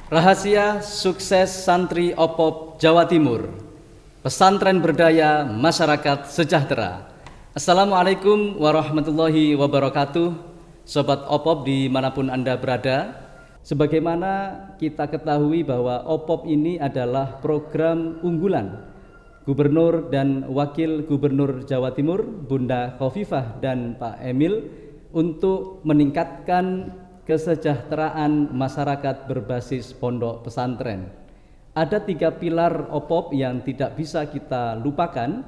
Rahasia sukses santri OPOP Jawa Timur. Pesantren berdaya, masyarakat sejahtera. Assalamualaikum warahmatullahi wabarakatuh. Sobat OPOP dimanapun Anda berada. Sebagaimana kita ketahui bahwa OPOP ini adalah program unggulan Gubernur dan Wakil Gubernur Jawa Timur, Bunda Khofifah dan Pak Emil, untuk meningkatkan kesejahteraan masyarakat berbasis pondok pesantren. Ada 3 pilar OPOP yang tidak bisa kita lupakan.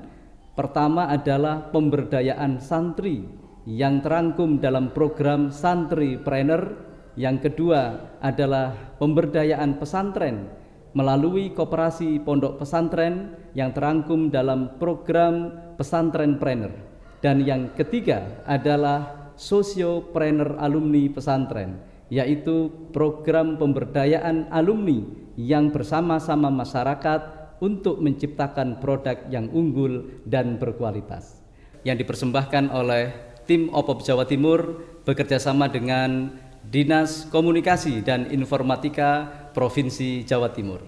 Pertama adalah pemberdayaan santri yang terangkum dalam program Santripreneur. Yang kedua adalah pemberdayaan pesantren melalui koperasi pondok pesantren yang terangkum dalam program Pesantrenpreneur. Dan yang ketiga adalah Sosiopreneur alumni pesantren, yaitu program pemberdayaan alumni yang bersama-sama masyarakat untuk menciptakan produk yang unggul dan berkualitas, yang dipersembahkan oleh tim OPOP Jawa Timur bekerjasama dengan Dinas Komunikasi dan Informatika Provinsi Jawa Timur.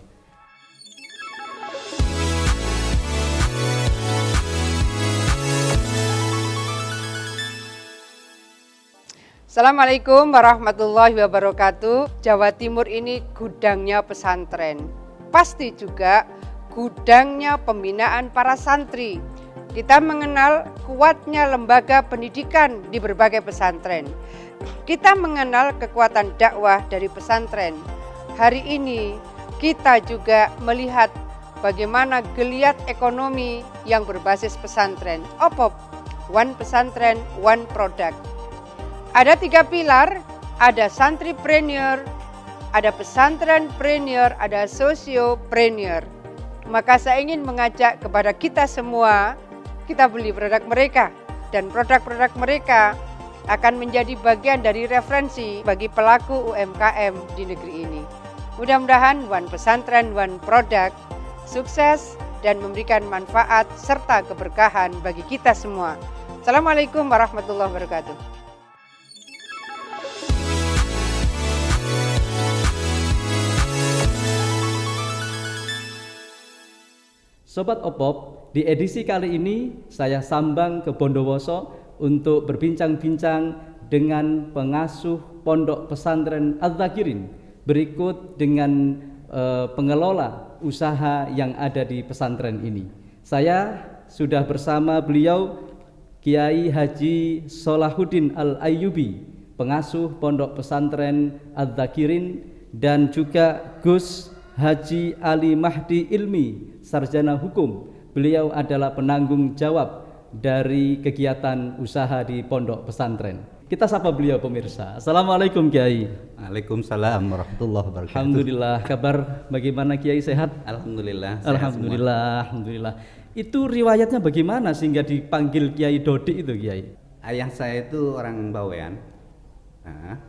Assalamualaikum warahmatullahi wabarakatuh. Jawa Timur ini gudangnya pesantren, pasti juga gudangnya pembinaan para santri. Kita mengenal kuatnya lembaga pendidikan di berbagai pesantren. Kita mengenal kekuatan dakwah dari pesantren. Hari ini kita juga melihat bagaimana geliat ekonomi yang berbasis pesantren. OPOP, One Pesantren, One Product. Ada 3 pilar, ada Santripreneur, ada Pesantrenpreneur, ada Sosiopreneur. Maka saya ingin mengajak kepada kita semua, kita beli produk mereka, dan produk-produk mereka akan menjadi bagian dari referensi bagi pelaku UMKM di negeri ini. Mudah-mudahan One Pesantren, One Product sukses dan memberikan manfaat serta keberkahan bagi kita semua. Assalamualaikum warahmatullahi wabarakatuh. Sobat OPOP, di edisi kali ini saya sambang ke Bondowoso untuk berbincang-bincang dengan pengasuh pondok pesantren Adz-Dzakirin, berikut dengan pengelola usaha yang ada di pesantren ini. Saya sudah bersama beliau, Kiai Haji Solahuddin Al-Ayyubi, pengasuh pondok pesantren Adz-Dzakirin, dan juga Gus Haji Ali Mahdi Ilmi, sarjana hukum. Beliau adalah penanggung jawab dari kegiatan usaha di pondok pesantren. Kita sapa beliau pemirsa. Assalamualaikum Kiai. Waalaikumsalam warahmatullahi wabarakatuh. Alhamdulillah. Kabar bagaimana Kiai, sehat? Alhamdulillah. Alhamdulillah. Itu riwayatnya bagaimana sehingga dipanggil Kiai Dodik itu Kiai? Ayah saya itu orang Bawean. Nah,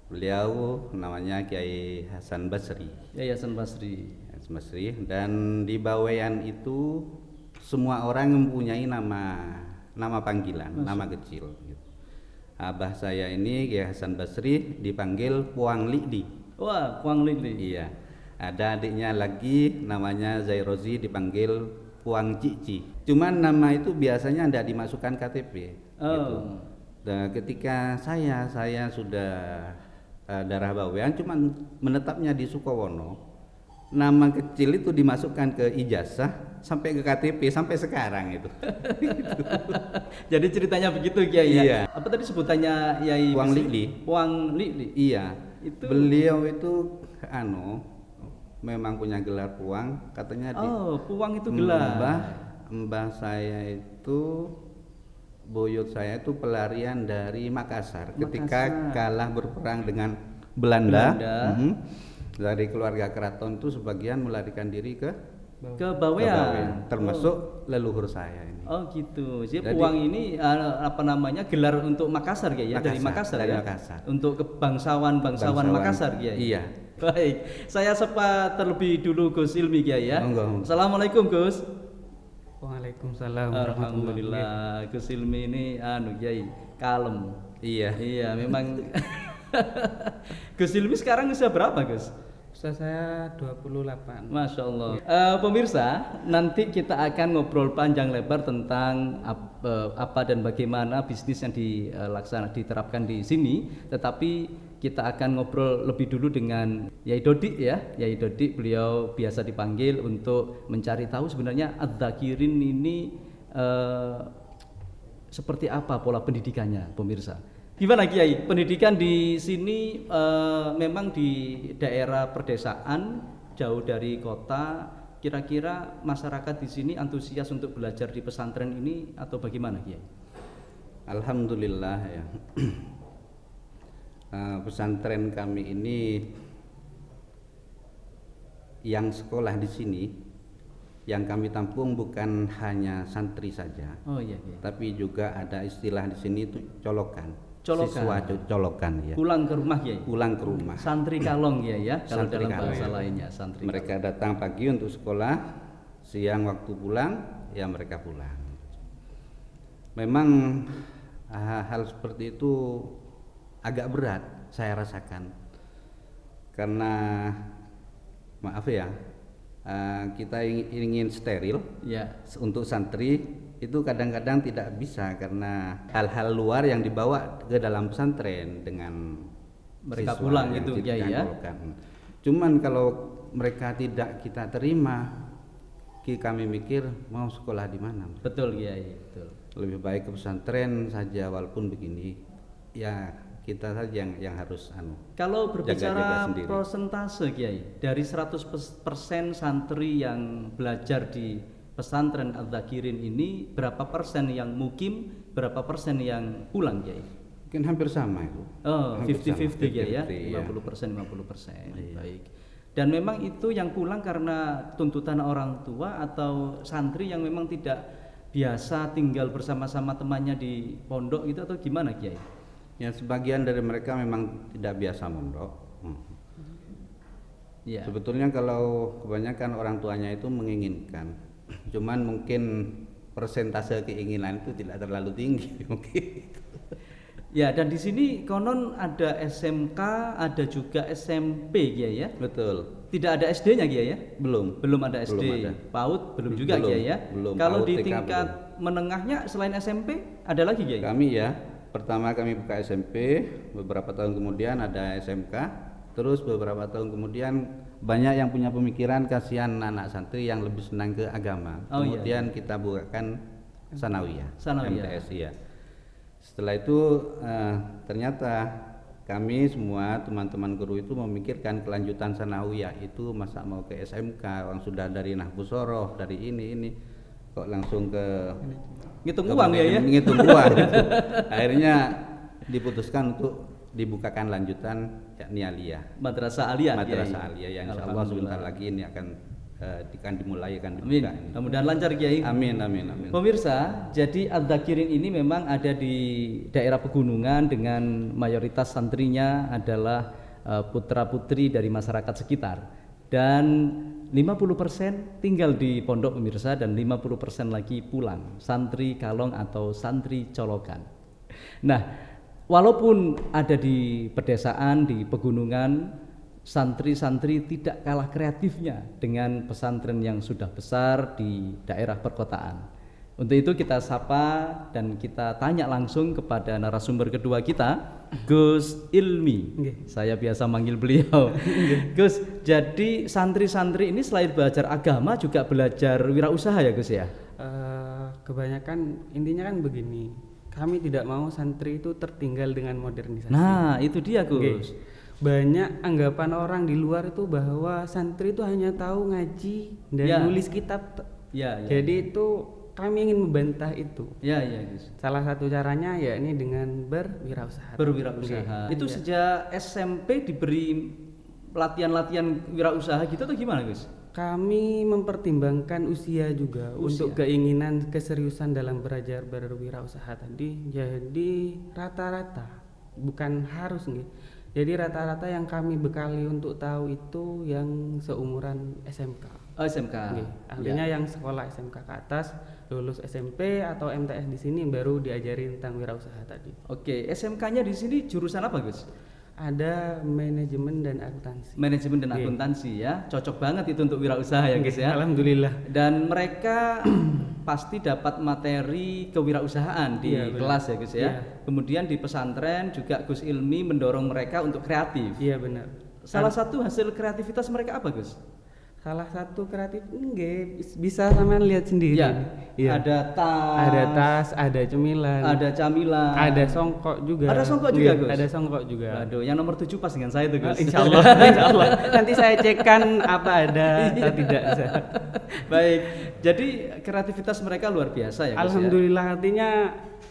beliau namanya Kiai Hasan Basri. Yayasan Basri. Dan di Bawean itu semua orang mempunyai nama panggilan, nama kecil. Gitu. Abah saya ini Kiai Hasan Basri dipanggil Puang Likdi. Wah, Puang Likdi. Iya. Ada adiknya lagi namanya Zairozi dipanggil Puang Cici. Cuman nama itu biasanya tidak dimasukkan KTP. Gitu. Dan ketika saya sudah darah Bawean, cuman menetapnya di Sukowono. Nama kecil itu dimasukkan ke ijazah sampai ke KTP sampai sekarang itu. Jadi ceritanya begitu Kiai ya. Iya. Apa tadi sebutannya Yai Puang Likdi? Puang Likdi. Iya. Itu beliau itu memang punya gelar Puang, katanya Puang itu gelar. Mbah saya itu buyut saya itu pelarian dari Makassar. Ketika kalah berperang dengan Belanda. Dari keluarga keraton itu sebagian melarikan diri ke Bawean, termasuk leluhur saya ini. Oh gitu. Jadi Puang ini gelar untuk Makassar ya? Dari Makassar ya. Makassar. Untuk kebangsawan Makassar ya. Iya. Baik. Saya sapa terlebih dulu Gus Ilmi Kiai ya. Assalamualaikum Gus. Waalaikumsalam. Alhamdulillah. Gus Ilmi ini Kiai kalem. Iya. Iya, memang. Gus Ilmi sekarang usia berapa Gus? Usia saya 28. Masya Allah. Pemirsa, nanti kita akan ngobrol panjang lebar tentang apa dan bagaimana bisnis yang diterapkan di sini. Tetapi kita akan ngobrol lebih dulu dengan Yai Dodik ya. Yai Dodik, beliau biasa dipanggil untuk mencari tahu sebenarnya Adz-Dzakirin ini seperti apa pola pendidikannya, pemirsa. Gimana Kiai? Pendidikan di sini memang di daerah perdesaan, jauh dari kota. Kira-kira masyarakat di sini antusias untuk belajar di pesantren ini atau bagaimana Kiai? Alhamdulillah ya. Pesantren kami ini yang sekolah di sini, yang kami tampung bukan hanya santri saja. Oh iya, iya. Tapi juga ada istilah di sini itu colokan. Colokan. Siswa colokan ya. Pulang ke rumah Kiai. Pulang ke rumah. Santri kalong ya, kalau Santri dalam kalong. bahasa lainnya santri. Mereka datang pagi untuk sekolah, siang waktu pulang ya mereka pulang. Memang hal seperti itu agak berat saya rasakan, karena maaf ya, kita ingin steril Ya. untuk santri itu kadang-kadang tidak bisa karena hal-hal luar yang dibawa ke dalam pesantren dengan Mereka siswa pulang yang itu, tidak Kiai, ya. colokan. Cuman kalau mereka tidak kita terima, kami mikir mau sekolah di mana? Betul Kiai, betul. Lebih baik ke pesantren saja walaupun begini. Ya kita saja yang harus Kalau jaga-jaga berbicara sendiri. persentase Kiai, dari 100% santri yang belajar di pesantren Adz-Dzakirin ini, berapa persen yang mukim, berapa persen yang pulang Kiai? Mungkin hampir sama itu. Oh, Hampir 50-50 sama, ya, 50-50, 50%, 50%. Iya. Baik. Dan memang itu yang pulang karena tuntutan orang tua atau santri yang memang tidak biasa tinggal bersama-sama temannya di pondok gitu atau gimana Kiai? Ya sebagian dari mereka memang tidak biasa mondok. Ya. Sebetulnya kalau kebanyakan orang tuanya itu menginginkan, cuman mungkin persentase keinginan itu tidak terlalu tinggi mungkin. Ya, dan di sini konon ada SMK, ada juga SMP Kiai ya. Betul. Tidak ada SD-nya Kiai ya? Belum. Belum ada SD. Belum ada. PAUD belum juga Belum, Kiai ya. belum. Kalau PAUD, di TK tingkat menengahnya selain SMP ada lagi Kiai? Kami ya, pertama kami buka SMP, beberapa tahun kemudian ada SMK, terus beberapa tahun kemudian banyak yang punya pemikiran kasihan anak santri yang lebih senang ke agama. Oh, iya, Kemudian kita bukakan sanawiyah, Sanawiyah. MTS ya. Setelah itu ternyata kami semua teman-teman guru itu memikirkan kelanjutan sanawiyah itu masa mau ke SMK, orang sudah dari Nahwu Soroh, dari ini kok langsung ke Ngitung uang ya. Ngitung uang. Akhirnya diputuskan untuk dibukakan lanjutan yakni aliyah. Madrasah Aliyah. Madrasah Kiai. aliyah yang insyaallah sebentar lagi ini akan dimulai akan Amin. dibuka ini. Mudah-mudahan lancar Kiai. Amin. Pemirsa, jadi Adz-Dzakirin ini memang ada di daerah pegunungan dengan mayoritas santrinya adalah putra-putri dari masyarakat sekitar. Dan 50% tinggal di pondok pemirsa dan 50% lagi pulang, santri kalong atau santri colokan. Nah, walaupun ada di pedesaan, di pegunungan, santri-santri tidak kalah kreatifnya dengan pesantren yang sudah besar di daerah perkotaan. Untuk itu kita sapa dan kita tanya langsung kepada narasumber kedua kita, Gus Ilmi. Saya biasa manggil beliau. Gus, jadi santri-santri ini selain belajar agama juga belajar wirausaha ya Gus ya? Kebanyakan intinya kan begini, kami tidak mau santri itu tertinggal dengan modernisasi. Nah, itu dia Gus. Banyak anggapan orang di luar itu bahwa santri itu hanya tahu ngaji dan Ya. nulis kitab. Ya. Jadi itu kami ingin membantah itu. Ya Gus. Salah satu caranya ya ini dengan berwirausaha. Berwirausaha. Oke. Itu Iya. sejak SMP diberi latihan-latihan wirausaha gitu atau gimana Gus? Kami mempertimbangkan usia juga Usia. untuk keinginan keseriusan dalam belajar berwirausaha tadi. Jadi rata-rata bukan harus nih. Jadi rata-rata yang kami bekali untuk tahu itu yang seumuran SMK. Oh, SMK. Oke, artinya yang sekolah SMK ke atas, lulus SMP atau MTS di sini baru diajari tentang wirausaha tadi. Oke, SMK-nya di sini jurusan apa Gus? ada manajemen dan akuntansi. Manajemen dan Iya. akuntansi ya, cocok banget itu untuk wirausaha ya guys ya. Alhamdulillah. Dan mereka pasti dapat materi kewirausahaan di Iya, benar. kelas ya Gus ya. Iya. Kemudian di pesantren juga Gus Ilmi mendorong mereka untuk kreatif. Iya benar. Salah satu hasil kreativitas mereka apa Gus? Salah satu kreatif nggih, bisa sampean lihat sendiri. Ya, Iya. ada tas, Ada tas, ada cemilan, ada camilan, ada songkok juga. Ada songkok juga, Nggih, Gus? Ada songkok juga. Waduh, yang nomor 7 pas dengan saya tuh Gus. Insya Allah, insya Allah. Nanti saya cekkan apa ada atau tidak. Baik, jadi kreativitas mereka luar biasa ya Gus ya. Alhamdulillah, artinya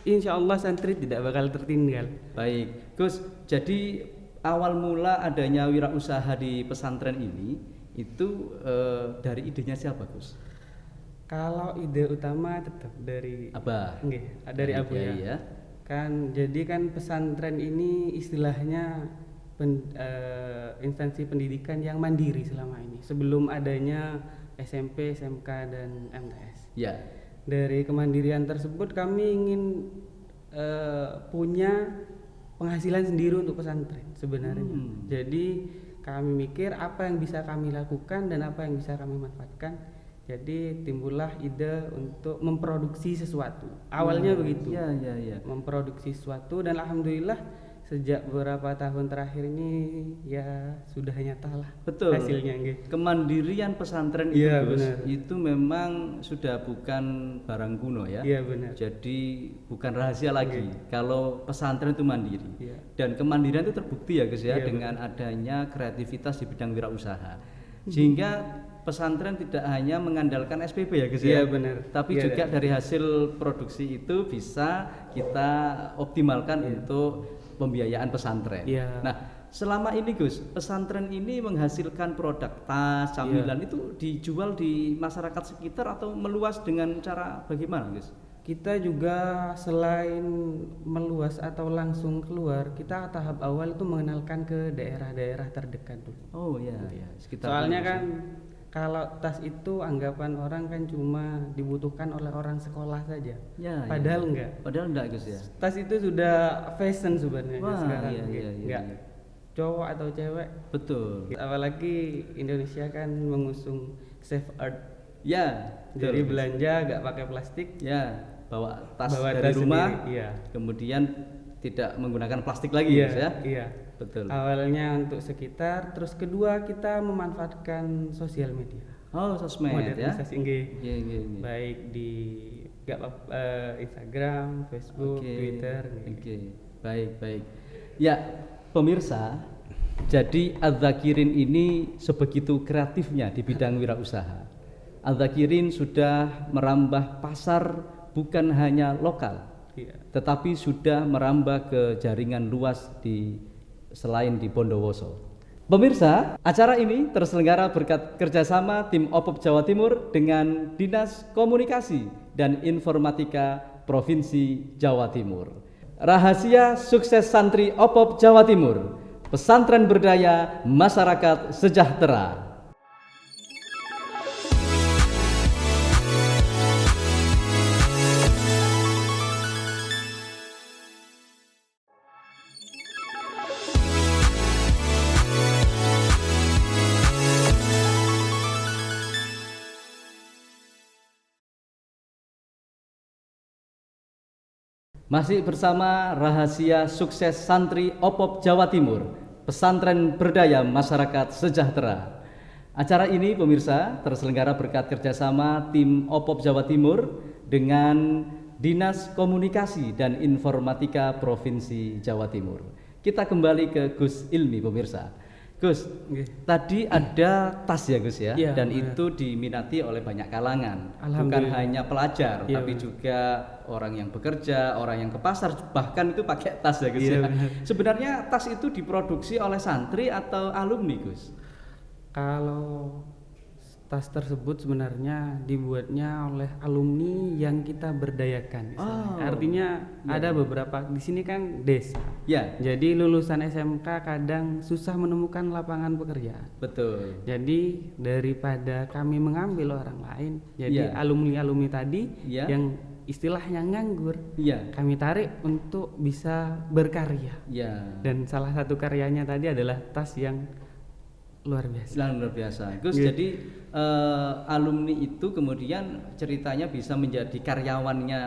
insya Allah santri tidak bakal tertinggal. Baik, Gus. Jadi awal mula adanya wirausaha di pesantren ini itu dari idenya siapa Gus? Kalau ide utama tetap dari Abah. nggih, dari Abu Kiai ya. Kan jadi kan pesantren ini istilahnya instansi pendidikan yang mandiri selama ini. Sebelum adanya SMP, SMK dan MTS. Ya. Dari kemandirian tersebut kami ingin punya penghasilan sendiri untuk pesantren sebenarnya. Jadi kami mikir apa yang bisa kami lakukan dan apa yang bisa kami manfaatkan. Jadi timbullah ide untuk memproduksi sesuatu. Awalnya begitu. Iya. Memproduksi sesuatu dan alhamdulillah sejak beberapa tahun terakhir ini ya sudah nyata lah Betul. hasilnya nggih. Kemandirian pesantren itu Iya, Gus, benar. itu memang sudah bukan barang kuno ya. Iya benar. Jadi bukan rahasia lagi kalau pesantren itu mandiri. Iya. Dan kemandirian itu terbukti ya Gus ya Iya, dengan adanya kreativitas di bidang wirausaha. Sehingga pesantren tidak hanya mengandalkan SPP ya Gus ya. Iya, benar. Tapi Iya, juga dari hasil produksi itu bisa kita optimalkan untuk pembiayaan pesantren. Iya. Nah, selama ini Gus, pesantren ini menghasilkan produk tas, camilan itu dijual di masyarakat sekitar atau meluas dengan cara bagaimana Gus? Kita juga selain meluas atau langsung keluar, kita tahap awal itu mengenalkan ke daerah-daerah terdekat dulu. Oh iya, sekitar Soalnya mana, kan kalau tas itu anggapan orang kan cuma dibutuhkan oleh orang sekolah saja. Ya, Padahal enggak. Padahal enggak Gus ya. Tas itu sudah fashion sebenarnya Wah, sekarang. iya, Nggih. iya, iya, Enggak iya. cowok atau cewek. Betul. Apalagi Indonesia kan mengusung safe art. Ya, betul, Jadi Gus. belanja enggak pakai plastik. Ya, bawa tas Bawa dari tas rumah. sendiri, iya. Kemudian tidak menggunakan plastik lagi Iya, Gus ya. iya. Betul. Awalnya untuk sekitar, terus kedua kita memanfaatkan sosial media. Oh, sosmed ya. Modernisasi nggih. Iya, iya, iya. Baik di Instagram, Facebook, Oke, Twitter. Oke, baik. Ya, pemirsa, jadi Adz-Dzakirin ini sebegitu kreatifnya di bidang wirausaha. Adz-Dzakirin sudah merambah pasar bukan hanya lokal, Iya. tetapi sudah merambah ke jaringan luas selain di Bondowoso. Pemirsa, acara ini terselenggara berkat kerjasama tim OPOP Jawa Timur dengan Dinas Komunikasi dan Informatika Provinsi Jawa Timur. Rahasia sukses santri OPOP Jawa Timur, pesantren berdaya, masyarakat sejahtera. Masih bersama rahasia sukses santri OPOP Jawa Timur, pesantren berdaya masyarakat sejahtera. Acara ini pemirsa terselenggara berkat kerjasama tim OPOP Jawa Timur dengan Dinas Komunikasi dan Informatika Provinsi Jawa Timur. Kita kembali ke Gus Ilmi pemirsa. Gus, tadi ada tas ya Gus ya, Iya, dan benar. itu diminati oleh banyak kalangan, bukan Alhamdulillah. hanya pelajar, Iya, tapi benar. juga orang yang bekerja, orang yang ke pasar, bahkan itu pakai tas ya Gus Iya, ya. benar. Sebenarnya tas itu diproduksi oleh santri atau alumni Gus? Kalau tas tersebut sebenarnya dibuatnya oleh alumni yang kita berdayakan. Oh. Artinya ada beberapa di sini kan desa. Ya, Jadi lulusan SMK kadang susah menemukan lapangan pekerjaan. betul. Jadi daripada kami mengambil orang lain, jadi Iya. alumni-alumni tadi Iya. yang istilahnya nganggur, Iya. kami tarik untuk bisa berkarya. Ya. Dan salah satu karyanya tadi adalah tas yang luar biasa. Luar biasa. Gus, Iya. jadi alumni itu kemudian ceritanya bisa menjadi karyawannya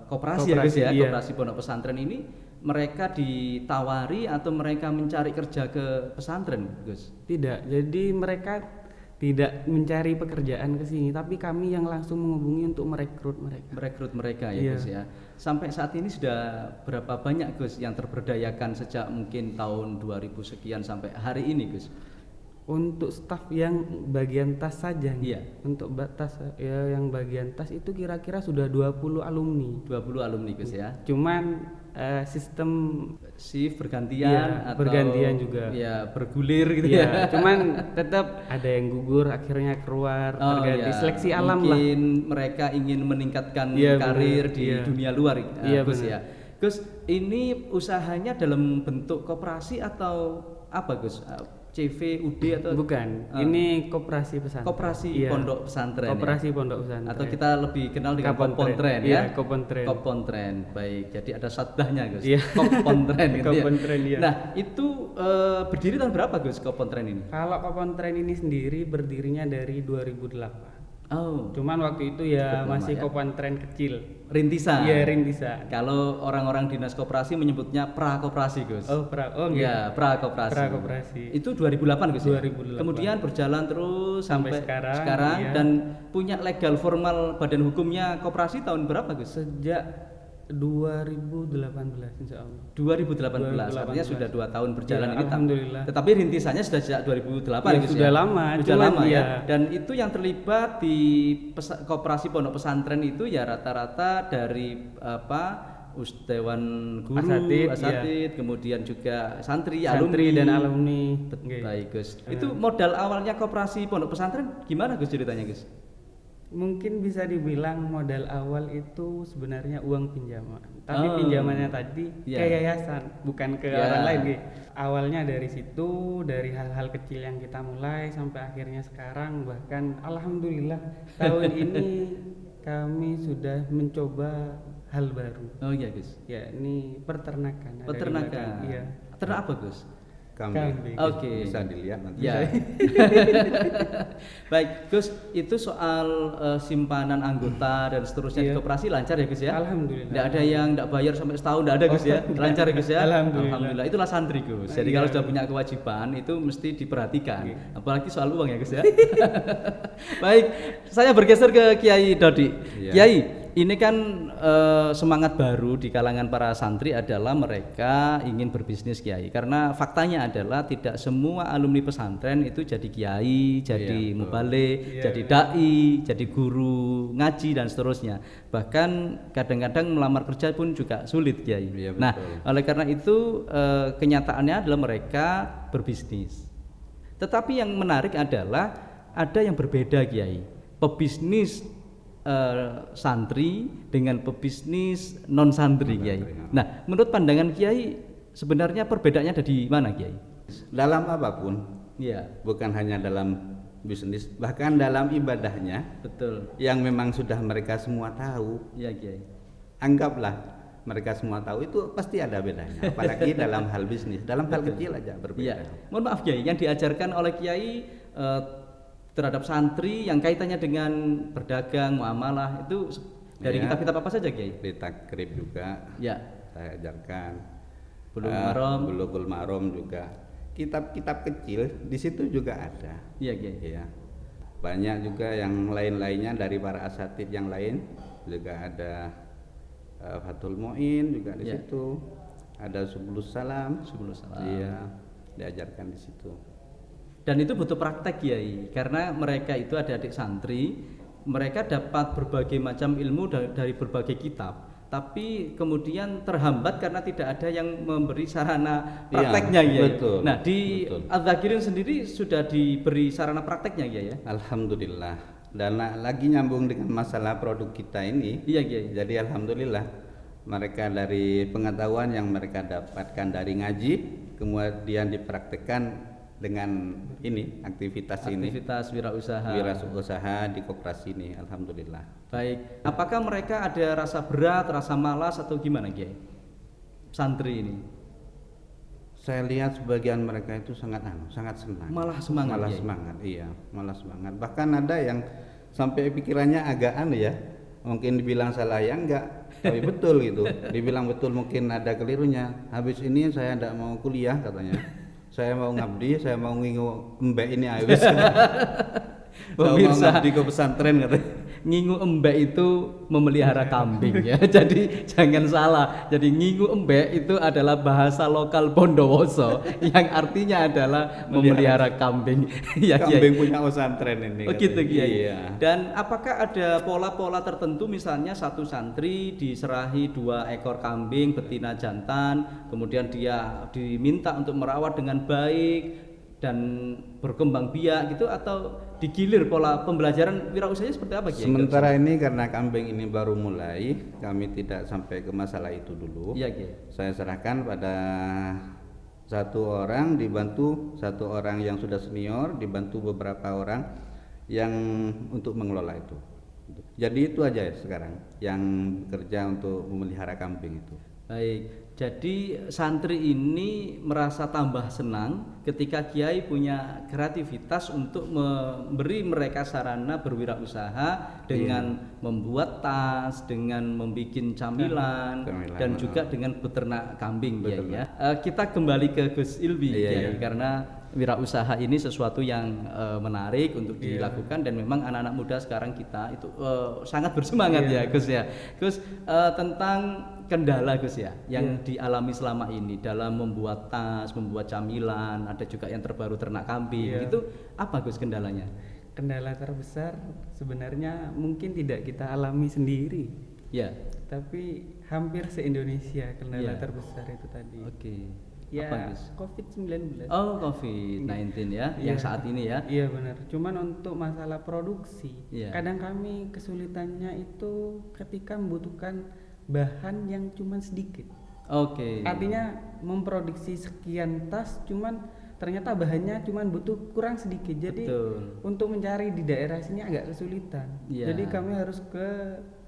koperasi ya Gus ya, Iya. koperasi pondok pesantren ini. Mereka ditawari atau mereka mencari kerja ke pesantren, Gus? Tidak, jadi mereka tidak mencari pekerjaan ke sini, tapi kami yang langsung menghubungi untuk merekrut mereka. Merekrut mereka ya Iya. Gus ya. Sampai saat ini sudah berapa banyak Gus yang terberdayakan sejak mungkin tahun 2000 sekian sampai hari ini Gus? Untuk staf yang bagian tas saja nih. Iya. Untuk tas ya, yang bagian tas itu kira-kira sudah 20 alumni. 20 alumni Gus ya. Cuman sistem Shift bergantian Iya, atau bergantian juga. Ya, bergulir gitu ya. ya, cuman tetap ada yang gugur akhirnya keluar, terganti iya. seleksi alam lah. Mungkin mereka ingin meningkatkan Iya, karir benar. di Iya. dunia luar Iya, Gus benar. ya. Gus, ini usahanya dalam bentuk koperasi atau apa Gus? CV, UD atau Bukan, ini koperasi pesantren. koperasi Iya. pondok pesantren Koperasi ya? pondok pesantren. Atau kita lebih kenal dengan Kopontren. Kopontren Iya, ya? Kopontren. Kopontren, baik. Jadi ada satbahnya Gus. Iya. Kopontren gitu ya. Kopontren, iya. Nah, itu berdiri tahun berapa Gus Kopontren ini? Kalau Kopontren ini sendiri berdirinya dari 2008. Oh, Cuman waktu itu ya Cukup lama masih ya. Kopontren kecil. rintisan. Iya, rintisan. Kalau orang-orang dinas koperasi menyebutnya prakoperasi Gus. Oh, Iya, prakoperasi. Prakoperasi. Itu 2008 Gus ya? 2008. Kemudian berjalan terus Sampai sekarang, iya. dan punya legal formal badan hukumnya koperasi tahun berapa Gus? Sejak 2018 insya Allah. 2018. Artinya 2018. sudah 2 tahun berjalan Ya, ini. alhamdulillah. Tetapi rintisannya sudah sejak 2008 Ya, Gus sudah ya? lama, Sudah cuman lama ya. ya. Dan itu yang terlibat di koperasi pondok pesantren itu ya rata-rata dari Dewan Guru, Asatid, asatid, kemudian juga santri Santri alumni. dan alumni. Oke. Baik Gus. Itu modal awalnya koperasi pondok pesantren gimana Gus ceritanya Gus? Mungkin bisa dibilang modal awal itu sebenarnya uang pinjaman. Tapi Oh. pinjamannya tadi Iya. ke yayasan, bukan ke Iya. orang lain. Ge. Awalnya dari situ, dari hal-hal kecil yang kita mulai sampai akhirnya sekarang, bahkan alhamdulillah tahun ini kami sudah mencoba hal baru. Oh iya Gus. Ya, ini peternakan. ada di Peternakan. belakang. Iya. Ternak apa Gus? Kambing. Oke. Bisa dilihat nanti. Ya. Baik, Gus, itu soal simpanan anggota dan seterusnya di Iya. koperasi lancar ya Gus ya? Alhamdulillah. Tidak ada yang tidak bayar sampai setahun, tidak ada Gus ya? Lancar ya Gus ya? Alhamdulillah. Itulah santri Gus. Jadi Iya. kalau sudah punya kewajiban itu mesti diperhatikan. Apalagi soal uang ya Gus ya? Baik, saya bergeser ke Kiai Dodi. Iya. Kiai, ini kan semangat baru di kalangan para santri adalah mereka ingin berbisnis Kiai. Karena faktanya adalah tidak semua alumni pesantren itu jadi kiai, jadi Iya, betul. mubalik, Iya, jadi dai, jadi guru ngaji dan seterusnya. Bahkan kadang-kadang melamar kerja pun juga sulit Kiai. Iya, betul. Nah, oleh karena itu kenyataannya adalah mereka berbisnis. Tetapi yang menarik adalah ada yang berbeda Kiai. Pebisnis santri dengan pebisnis non santri Kiai. Nah, menurut pandangan Kiai sebenarnya perbedaannya ada di mana Kiai? Dalam apapun, Iya, bukan hanya dalam bisnis, bahkan dalam ibadahnya betul. yang memang sudah mereka semua tahu, Iya Kiai. anggaplah mereka semua tahu itu pasti ada bedanya. Apalagi dalam hal bisnis, dalam hal kecil aja berbeda. Iya. Mohon maaf Kiai, yang diajarkan oleh Kiai terhadap santri yang kaitannya dengan berdagang, muamalah itu dari Iya. kitab-kitab apa saja Kiai? Di takrib juga Ya, saya ajarkan. Bulughul Maram. Bulughul Maram juga. Kitab-kitab kecil di situ juga ada. iya Kiai. Iya. Banyak juga yang lain-lainnya dari para asatid yang lain juga ada Fathul Muin juga di Iya. situ. Ada Subulus Salam. Subulus Salam. Iya, diajarkan di situ. Dan itu butuh praktek Kiai, karena mereka itu adik-adik santri, mereka dapat berbagai macam ilmu dari berbagai kitab, tapi kemudian terhambat karena tidak ada yang memberi sarana prakteknya Iya, Kiai. betul, Nah, di betul. Adz-Dzakirin sendiri sudah diberi sarana prakteknya Kiai ya? Alhamdulillah. Dan lagi nyambung dengan masalah produk kita ini. Iya Kiai. Jadi alhamdulillah mereka dari pengetahuan yang mereka dapatkan dari ngaji kemudian dipraktekkan dengan ini aktivitas wirausaha di koperasi ini, alhamdulillah. Baik, apakah mereka ada rasa berat, rasa malas atau gimana Kiai? Santri ini. Saya lihat sebagian mereka itu sangat senang. Malah semangat. Malah Kiai. semangat, iya, malah semangat. Bahkan ada yang sampai pikirannya agak ya. Mungkin dibilang salah ya enggak, tapi betul gitu. Dibilang betul mungkin ada kelirunya. Habis ini saya tidak mau kuliah katanya. Saya mau ngabdi, saya mau ngingu embek ini habis. Saya mau ngabdi ke pesantren katanya. Ngingu embek itu memelihara kambing ya. Jadi jangan salah. Jadi ngingu embek itu adalah bahasa lokal Bondowoso yang artinya adalah memelihara kambing. Ya, kambing punya pesantren ini. Oh gitu Kiai. Iya. Dan apakah ada pola-pola tertentu, misalnya satu santri diserahi 2 ekor kambing betina jantan, kemudian dia diminta untuk merawat dengan baik dan berkembang biak gitu, atau digilir pola pembelajaran wirausahanya seperti apa Kiai? Sementara ini karena kambing ini baru mulai, kami tidak sampai ke masalah itu dulu. Iya Kiai. Saya serahkan pada satu orang, dibantu satu orang yang sudah senior, dibantu beberapa orang yang untuk mengelola itu. Jadi itu aja ya sekarang yang bekerja untuk memelihara kambing itu. Baik, jadi santri ini merasa tambah senang ketika Kiai punya kreativitas untuk memberi mereka sarana berwirausaha dengan membuat tas, dengan membuat camilan, dan juga dengan beternak kambing Kiai ya. Kita kembali ke Gus Ilmi Kiai, karena wirausaha ini sesuatu yang menarik untuk dilakukan, dan memang anak-anak muda sekarang kita itu sangat bersemangat ya Gus ya. Gus, tentang kendala Gus ya yang dialami selama ini dalam membuat tas, membuat camilan, ada juga yang terbaru ternak kambing, itu apa Gus kendalanya? Kendala terbesar sebenarnya mungkin tidak kita alami sendiri Ya. tapi hampir se-Indonesia kendala terbesar itu tadi. Oke. Ya, Apa Gus? COVID-19. Oh, COVID-19 ya, yang saat ini ya. Iya benar. Cuman untuk masalah produksi, Iya. kadang kami kesulitannya itu ketika membutuhkan bahan yang cuman sedikit. Oke. Artinya memproduksi sekian tas, cuman ternyata bahannya cuman butuh kurang sedikit. Jadi Betul. untuk mencari di daerah sini agak kesulitan. Iya. Jadi kami harus ke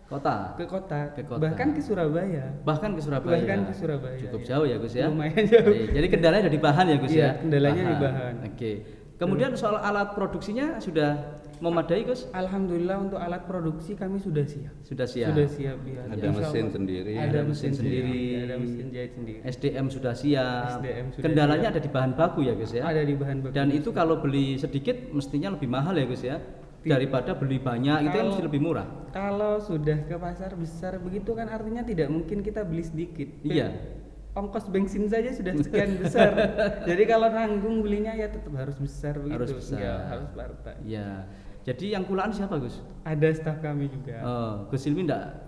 Kota. kota, Ke kota. bahkan ke Surabaya. Bahkan ke Surabaya. Bahkan ke Surabaya, Cukup ya. jauh ya Gus ya. Lumayan jauh. Baik, jadi kendalanya dari bahan ya Gus Iya, ya. kendalanya di bahan. Oke. Kemudian soal alat produksinya sudah memadai Gus? Alhamdulillah untuk alat produksi kami sudah siap. Sudah siap. Sudah siap ya. Ada Insya mesin Allah. sendiri. Ada mesin mesin sendiri. Ada mesin jahit sendiri. SDM sudah siap. SDM sudah Kendalanya siap. ada di bahan baku ya Gus ya. Ada di bahan baku. Dan itu kalau beli sedikit mestinya lebih mahal ya Gus ya. Daripada beli banyak itu kan Kalau- mesti lebih murah. Kalau sudah ke pasar besar begitu kan artinya tidak mungkin kita beli sedikit. Iya. Ongkos bensin saja sudah sekian besar. Jadi kalau nanggung belinya ya tetap harus besar begitu. Harus besar. Ya, harus partai. Ya. Jadi yang kulaan siapa Gus? Ada staf kami juga. Oh, Gus Ilmi enggak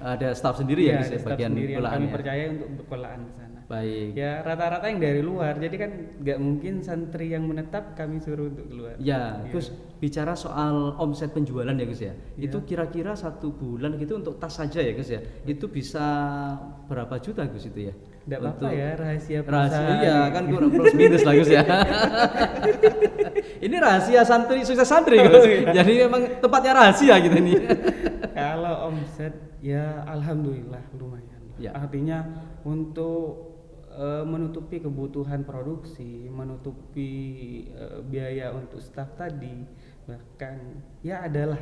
ada staf sendiri ya Iya, Gus ya ada staf bagian sendiri yang kulaan kami ya? percaya untuk berkolaan ke sana. Baik. Ya rata-rata yang dari luar. Jadi kan nggak mungkin santri yang menetap kami suruh untuk keluar. Ya, Iya. Gus, bicara soal omset penjualan ya Gus ya. Itu kira-kira 1 bulan gitu untuk tas saja ya Gus ya. Itu bisa berapa juta Gus itu ya? Nggak apa-apa Untuk- ya rahasia Rahasia perusahaan. iya kan kurang plus minus lah Gus ya. Ini rahasia santri sukses santri Gus. Jadi memang tempatnya rahasia gitu nih. Kalau omset ya alhamdulillah lumayan. Ya. Artinya untuk menutupi kebutuhan produksi, menutupi biaya untuk staf tadi, bahkan ya adalah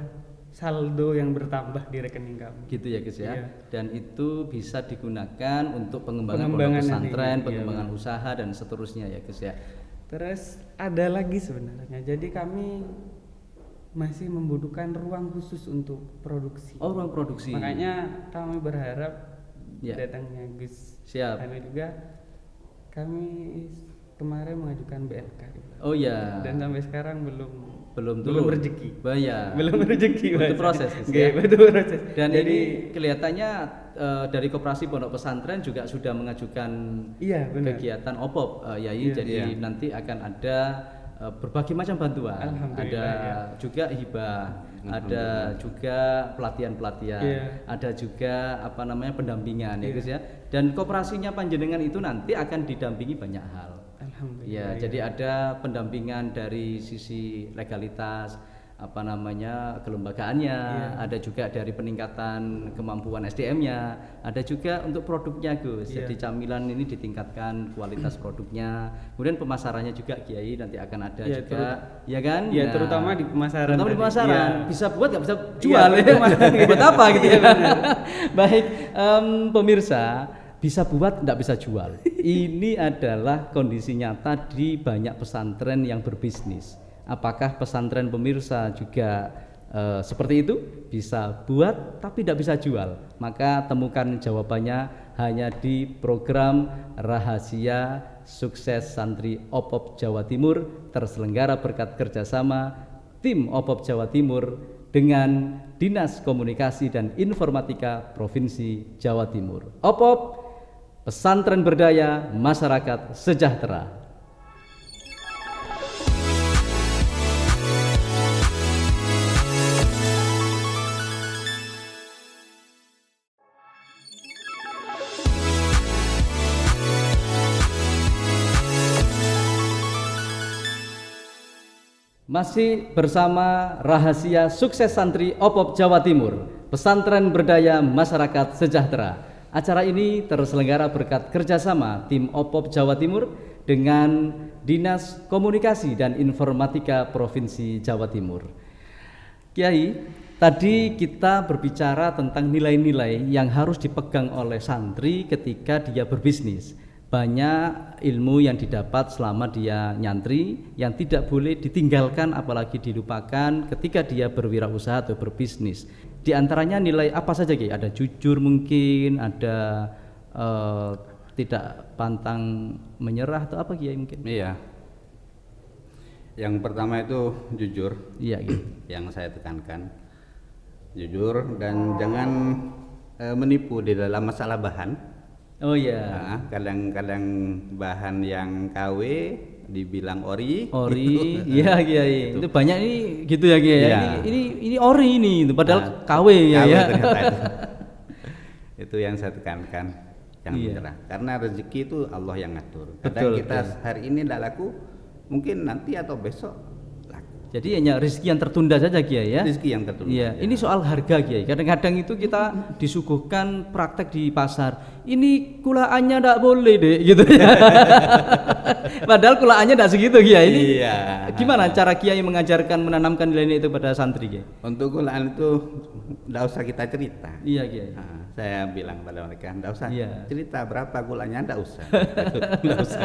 saldo yang bertambah di rekening kami. Gitu ya Gus ya. Iya. Dan itu bisa digunakan untuk pengembangan Pengembangan pondok nanti, pesantren, iya, pengembangan usaha dan seterusnya ya Gus ya. Terus ada lagi sebenarnya. Jadi kami masih membutuhkan ruang khusus untuk produksi. Oh, ruang produksi. Makanya kami berharap Ya. datangnya Gus Siap. Anu juga kami kemarin mengajukan BNK Oh ya. dan sampai sekarang belum belum rezeki. Bayar. Belum rezeki. Butuh Mas. proses, Gus, Nggih, ya. butuh proses. Dan jadi ini kelihatannya dari koperasi pondok pesantren juga sudah mengajukan iya benar. kegiatan OPOP Yai. Iya, Jadi iya. nanti akan ada berbagai macam bantuan. Alhamdulillah, Ada ya. juga hibah, ada juga pelatihan-pelatihan, Iya. ada juga apa namanya pendampingan ya Iya. Gus ya. Dan koperasinya panjenengan itu nanti akan didampingi banyak hal. Alhamdulillah. Ya, jadi ada pendampingan dari sisi legalitas, apa namanya, kelembagaannya, ada juga dari peningkatan kemampuan SDM-nya, ada juga untuk produknya Gus. Jadi camilan ini ditingkatkan kualitas produknya, kemudian pemasarannya juga Kiai nanti akan ada juga, ya kan? Ya, terutama di pemasaran. Terutama di tadi. pemasaran, Iya. bisa buat nggak bisa jual, ya? Buat apa gitu ya? Baik, pemirsa, bisa buat nggak bisa jual. Ini adalah kondisi nyata di banyak pesantren yang berbisnis. Apakah pesantren pemirsa juga seperti itu? Bisa buat tapi tidak bisa jual. Maka temukan jawabannya hanya di program Rahasia Sukses Santri OPOP Jawa Timur, terselenggara berkat kerjasama tim OPOP Jawa Timur dengan Dinas Komunikasi dan Informatika Provinsi Jawa Timur. OPOP, Pesantren Berdaya Masyarakat Sejahtera. Masih bersama Rahasia Sukses Santri OPOP Jawa Timur, Pesantren Berdaya Masyarakat Sejahtera. Acara ini terselenggara berkat kerjasama tim OPOP Jawa Timur dengan Dinas Komunikasi dan Informatika Provinsi Jawa Timur. Kiai, tadi kita berbicara tentang nilai-nilai yang harus dipegang oleh santri ketika dia berbisnis. Banyak ilmu yang didapat selama dia nyantri yang tidak boleh ditinggalkan apalagi dilupakan ketika dia berwirausaha atau berbisnis. Di antaranya nilai apa saja Kiai? Ada jujur mungkin, ada tidak pantang menyerah atau apa Kiai mungkin? Iya. Yang pertama itu jujur. Iya gitu. Yang saya tekankan jujur dan jangan menipu di dalam masalah bahan. Oh iya. Nah, kadang-kadang bahan yang KW dibilang ori. Ori, iya Kiai. Itu banyak ini gitu ya Kiai. Iya. Ini ori ini, padahal KW ya. KW Ya. ternyata itu yang saya tekankan, jangan Iya. menyerah. Karena rezeki itu Allah yang ngatur. Kadang Betul, kita betul. hari ini tidak laku, mungkin nanti atau besok laku. Jadi hanya rezeki yang tertunda saja Kiai ya. Rezeki yang tertunda. Iya, ini soal harga Kiai. Kadang-kadang itu kita disuguhkan praktek di pasar. Ini kulaannya enggak boleh deh gitu ya. Padahal kulaannya enggak segitu Kiai. Ini Iya. gimana cara Kiai mengajarkan menanamkan nilai itu pada santri Kiai? Untuk kulaan itu tidak usah kita cerita. Iya Kiai. Nah, saya bilang pada mereka, tidak usah Iya. cerita berapa gulanya, tidak usah. Nggak usah.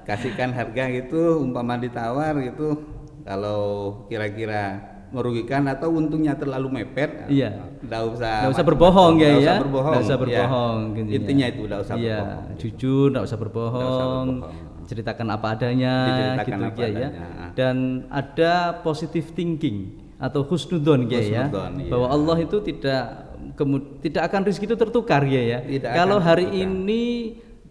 Kasihkan harga gitu, umpama ditawar gitu, kalau kira-kira merugikan atau untungnya terlalu mepet, Iya. tidak usah. Nggak usah berbohong nggak Kiai usah ya. berbohong. Nggak usah Iya. berbohong. Intinya. Intinya itu tidak usah Iya, berbohong. jujur, nggak usah berbohong. Ceritakan apa adanya, Diceritakan gitu apa Kiai ya. adanya. Dan ada positive thinking atau husnudzon Kiai ya. Husnudzon, iya. Bahwa Allah itu tidak akan rezeki itu tertukar Kiai ya. Tidak Kalau akan hari tertukar. ini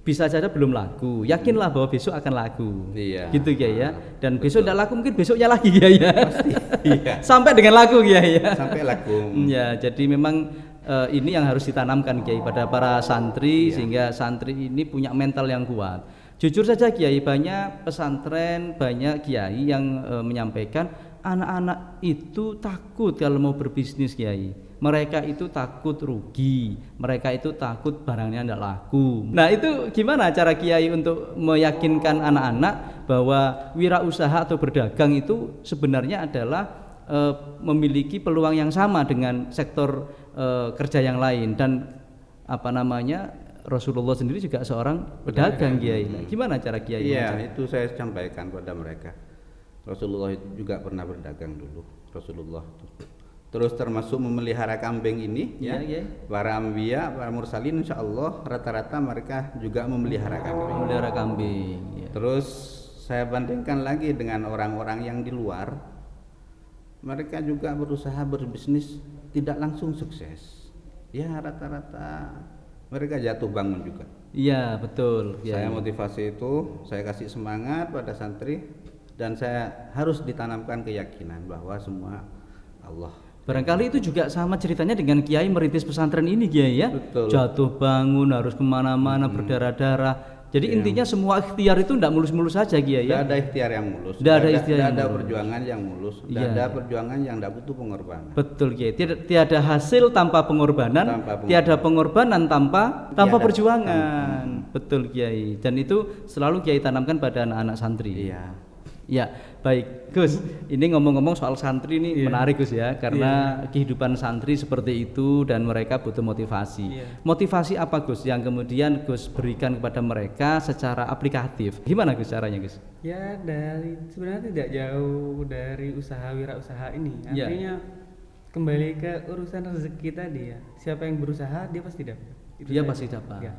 bisa saja belum laku, yakinlah bahwa besok akan laku. Iya. Gitu Kiai ya. Dan besok tidak laku mungkin besoknya lagi Kiai ya. Pasti. Iya. Sampai dengan laku Kiai ya. Sampai laku. Ya, jadi memang ini yang harus ditanamkan Kiai pada para santri sehingga santri ini punya mental yang kuat. Jujur saja Kiai, banyak pesantren, banyak kiai yang menyampaikan anak-anak itu takut kalau mau berbisnis Kiai. Mereka itu takut rugi, mereka itu takut barangnya tidak laku. Nah itu gimana cara Kiai untuk meyakinkan anak-anak bahwa wirausaha atau berdagang itu sebenarnya adalah memiliki peluang yang sama dengan sektor kerja yang lain dan apa namanya Rasulullah sendiri juga seorang pedagang Kiai. Nah, gimana cara Kiai? Iya, itu saya sampaikan pada mereka. Rasulullah juga pernah berdagang dulu. Rasulullah terus termasuk memelihara kambing ini Iya, iya. Para anbiya, para mursalin insya Allah rata-rata mereka juga memelihara kambing. Memelihara kambing. Ya. Terus saya bandingkan lagi dengan orang-orang yang di luar, mereka juga berusaha berbisnis tidak langsung sukses. Ya rata-rata mereka jatuh bangun juga. Iya betul. Kiai. Saya motivasi itu, saya kasih semangat pada santri dan saya harus ditanamkan keyakinan bahwa semua Allah. Barangkali itu juga sama ceritanya dengan Kiai merintis pesantren ini Kiai ya. Betul. Jatuh bangun harus kemana-mana berdarah-darah. Jadi intinya semua ikhtiar itu tidak mulus-mulus saja Kiai Tidak ya. ada ikhtiar yang mulus. Tidak ada ikhtiar yang ada mulus. perjuangan yang mulus. Tidak Iya. ada perjuangan yang tidak butuh pengorbanan. Betul Kiai. Tiada hasil tanpa pengorbanan, tiada pengorbanan tanpa Tiada. perjuangan. Betul Kiai. Dan itu selalu Kiai tanamkan pada anak-anak santri. Iya. Ya, baik Gus. Ini ngomong-ngomong soal santri ini menarik Gus ya, karena kehidupan santri seperti itu dan mereka butuh motivasi. Motivasi apa Gus yang kemudian Gus berikan kepada mereka secara aplikatif? Gimana Gus caranya Gus? Ya dari sebenarnya tidak jauh dari usaha wirausaha ini. Ya. Artinya kembali ke urusan rezeki tadi ya. Siapa yang berusaha dia pasti dapat. Itu Dia saja. pasti dapat. Ya.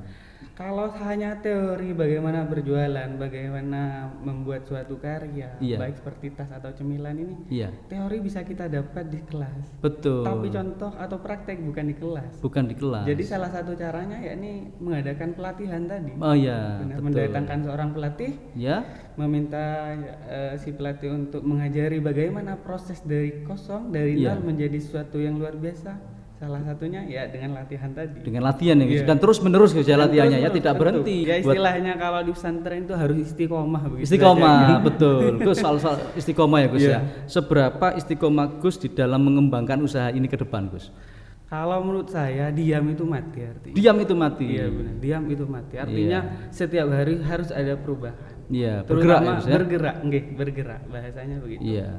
Kalau hanya teori bagaimana berjualan, bagaimana membuat suatu karya, Iya. baik seperti tas atau cemilan ini, Iya. teori bisa kita dapat di kelas. Betul. Tapi contoh atau praktek bukan di kelas. Bukan di kelas. Jadi salah satu caranya yakni mengadakan pelatihan tadi. Oh iya, Benar, betul. mendatangkan seorang pelatih, Ya. meminta si pelatih untuk mengajari bagaimana proses dari kosong, dari Iya. nol menjadi sesuatu yang luar biasa. Salah satunya ya dengan latihan tadi. Dengan latihan ya Gus. Iya. Dan terus menerus Gus ya Dan latihannya ya, terus-menerus, tidak betul. berhenti. Ya Buat istilahnya kalau di pesantren itu harus istiqomah begitu. istiqomah, saja. betul. Gus soal istiqomah ya Gus Iya. ya. Seberapa istiqomah Gus di dalam mengembangkan usaha ini ke depan Gus? Kalau menurut saya diam itu mati artinya. Diam itu mati. Iya benar, diam itu mati. Artinya setiap hari harus ada perubahan. Iya, bergerak ya Terutama Gus ya. bergerak, nggih, bergerak bahasanya begitu. Iya.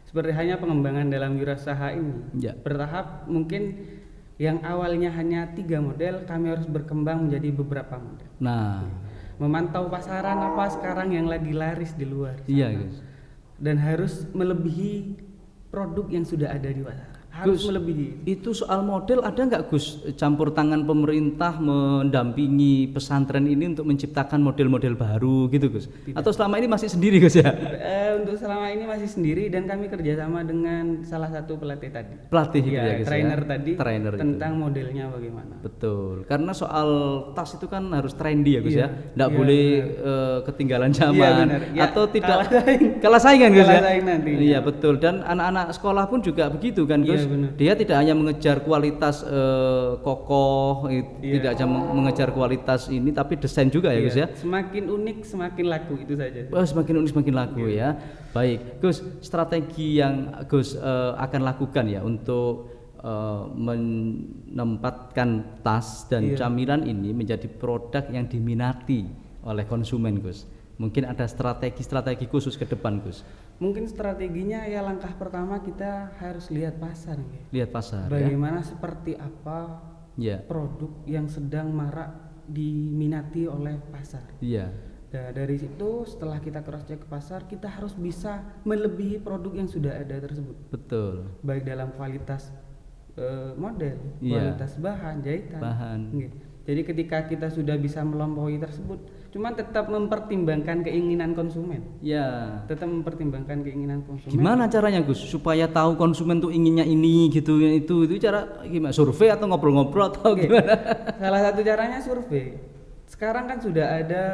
Seperti hanya pengembangan dalam wirausaha ini. Iya. Bertahap mungkin yang awalnya hanya 3 model, kami harus berkembang menjadi beberapa model. Nah, Memantau pasaran apa sekarang yang lagi laris di luar sana. iya Gus. Dan harus melebihi produk yang sudah ada di pasaran. Harus Gus, melebihi. itu soal model ada nggak Gus campur tangan pemerintah mendampingi pesantren ini untuk menciptakan model-model baru gitu Gus? Atau selama ini masih sendiri Gus ya? Untuk selama ini masih sendiri dan kami kerjasama dengan salah satu pelatih tadi. Pelatih gitu Iya, ya Gus trainer ya? tadi Trainer itu. tentang modelnya bagaimana. Betul, karena soal tas itu kan harus trendy ya Gus Iya, ya, nggak iya, boleh ketinggalan zaman benar. Ya, atau tidak kalah saing. kalah saingan Gus Kalah ya. saing nantinya. Iya betul, dan anak-anak sekolah pun juga begitu kan Gus. Iya, benar. Dia tidak hanya mengejar kualitas kokoh, Iya. tidak hanya mengejar kualitas ini, tapi desain juga ya Gus ya. Semakin unik semakin laku itu saja. Wah, semakin unik semakin laku Iya. ya. Baik, Gus, strategi yang Gus akan lakukan ya untuk menempatkan tas dan Iya. camilan ini menjadi produk yang diminati oleh konsumen, Gus. Mungkin ada strategi khusus ke depan, Gus. Mungkin strateginya ya langkah pertama kita harus lihat pasar nih. Lihat pasar Bagaimana seperti apa ya. produk yang sedang marak diminati oleh pasar. Iya. Nah, dari situ setelah kita cross check ke pasar, kita harus bisa melebihi produk yang sudah ada tersebut. Betul. Baik dalam kualitas model, Iya. kualitas bahan, jahitan. Bahan. Nggih. Jadi ketika kita sudah bisa melampaui tersebut, cuman tetap mempertimbangkan keinginan konsumen. Ya. Tetap mempertimbangkan keinginan konsumen. Gimana caranya Gus supaya tahu konsumen tuh inginnya ini gitu itu cara gimana? Survei atau ngobrol-ngobrol atau Oke. gimana? Salah satu caranya survei. Sekarang kan sudah ada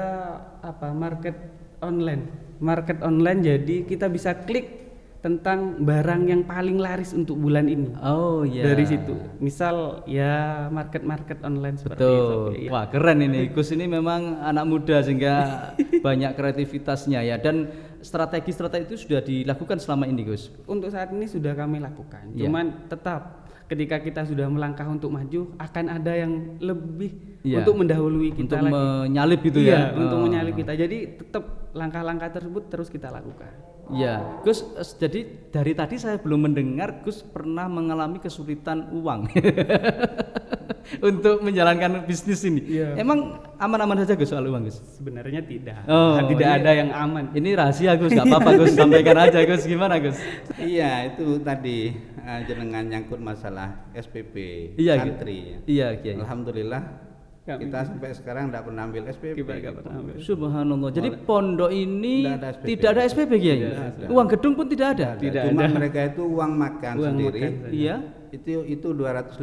market online, jadi kita bisa klik tentang barang yang paling laris untuk bulan ini. Oh iya. Dari situ, misal ya market online seperti Betul. itu. Ya. Wah keren ini Gus, ini memang anak muda sehingga banyak kreativitasnya ya, dan strategi-strategi itu sudah dilakukan selama ini Gus. Untuk saat ini sudah kami lakukan. Iya. Cuman tetap ketika kita sudah melangkah untuk maju, akan ada yang lebih Iya. untuk mendahului kita Untuk lagi. menyalip gitu Iya, ya. untuk Oh. menyalip kita. Jadi tetap langkah-langkah tersebut terus kita lakukan. Iya, Gus. Jadi dari tadi saya belum mendengar Gus pernah mengalami kesulitan uang untuk menjalankan bisnis ini. Iya. Emang aman-aman saja Gus soal uang Gus? Sebenarnya tidak. Oh, Tidak ini- ada yang aman. Ini rahasia Gus, nggak apa-apa Gus, sampaikan aja Gus. Gimana Gus? Iya, itu tadi jenengan nyangkut masalah SPP Iya, santri. Iya, Kiai. Alhamdulillah Kami- kita sampai sekarang tidak pernah ambil SPP. Kita nggak pernah ambil. Subhanallah. Jadi pondok ini Tidak ada SPP. tidak ada SPP Kiai. Tidak ada. Uang gedung pun tidak ada. Tidak Cuma ada. mereka itu uang makan Uang sendiri. makan saja. Iya. Itu 250.000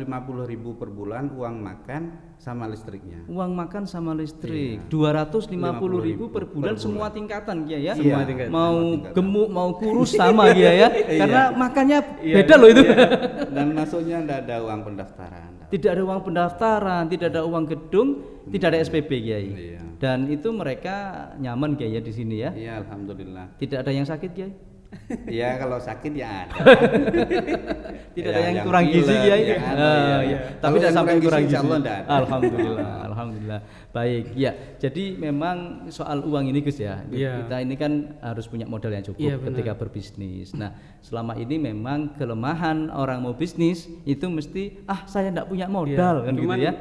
per bulan uang makan sama listriknya. Uang makan sama listrik, Iya. 250.000 per bulan per semua bulan. tingkatan Kiai ya. Semua tingkatan. Mau semua tingkatan. gemuk mau kurus sama Kiai ya. Karena makannya Iya. beda loh itu. Dan masuknya enggak ada uang pendaftaran. Tidak ada uang pendaftaran, tidak ada uang gedung, tidak ada SPP Kiai. Iya. Dan itu mereka nyaman Kiai ya di sini ya. Iya, alhamdulillah. Tidak ada yang sakit Kiai. Ya kalau sakit ya ada. Tidak Ya, ada yang yang kurang gizi pilek, Kiai. yang ada, Ah, ya. iya. Tapi Kalau tidak yang sampai kurang kurang gizi, gizi. insya Allah tidak ada. Alhamdulillah, alhamdulillah. Baik, ya. Jadi memang soal uang ini Gus ya. Iya. Kita ini kan harus punya modal yang cukup Iya, benar. ketika berbisnis. Nah, selama ini memang kelemahan orang mau bisnis itu mesti saya enggak punya modal kan gitu Cuman ya.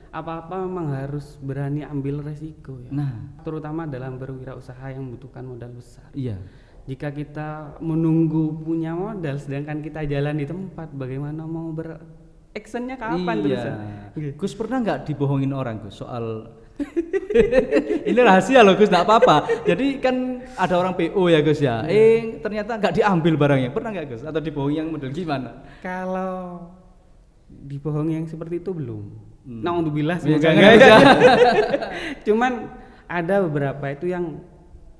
apa-apa memang harus berani ambil resiko ya. Nah, Terutama dalam berwirausaha yang membutuhkan modal besar. iya. Jika kita menunggu punya modal sedangkan kita jalan di tempat, bagaimana mau actionnya kapan terus? Iya. Oke. Gus pernah nggak dibohongin orang Gus soal ini rahasia loh Gus, nggak apa-apa. Jadi kan ada orang PO ya Gus ya. Ternyata nggak diambil barangnya. Pernah nggak Gus? Atau dibohongi yang model gimana? Kalau dibohongi yang seperti itu belum. Hmm. Naudzubillah, Ya, semoga jangan, enggak ada. jangan. Cuman ada beberapa itu yang